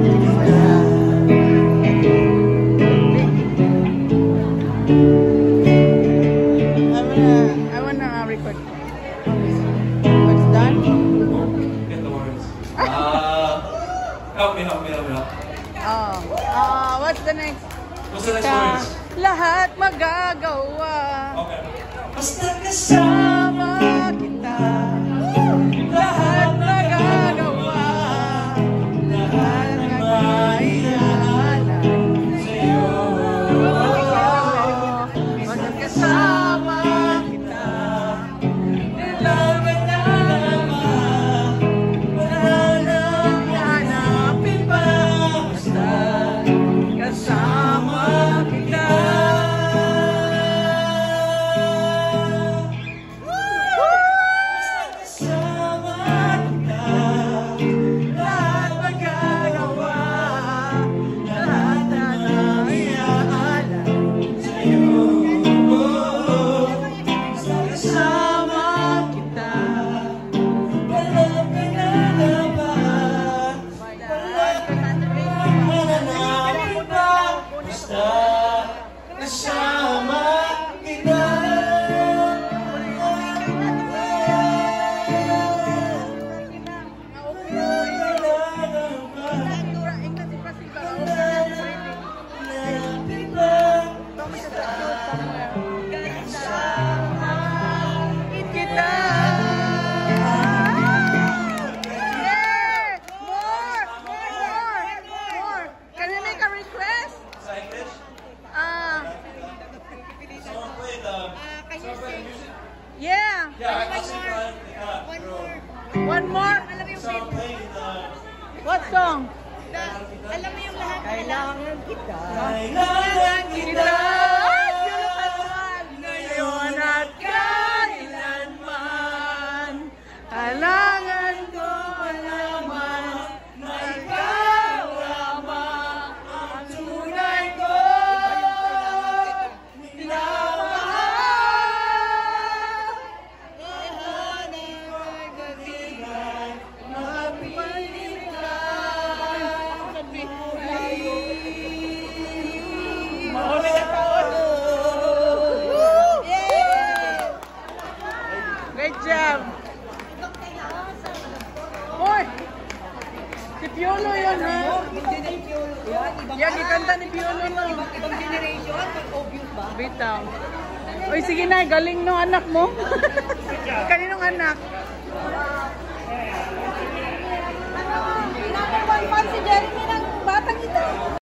I wanna record. What's done? Get the words. Help me. What's the next? What's the next words? Lahat magagawa. Okay. Basta kasama kita. Lahat magagawa. Lahat ng maiaalala sa'yo. Basta kasama kita. Kailangan na naman. Wala nang hanapin pa. Basta kasama kita. Yeah. One more. What song? Alam mo yung lahat. Kailangan kita. Kailangan kita. Ngayon at kailanman. Kailangan ko alaman na ikaw lamang ang tunay ko. Great job! Hoy! Si Piolo yun, ha? Yan, ikanta ni Piolo, no? Ibang generation, obvious ba? Bitaw. Uy, sige na, galing no anak mo. Kaninong anak?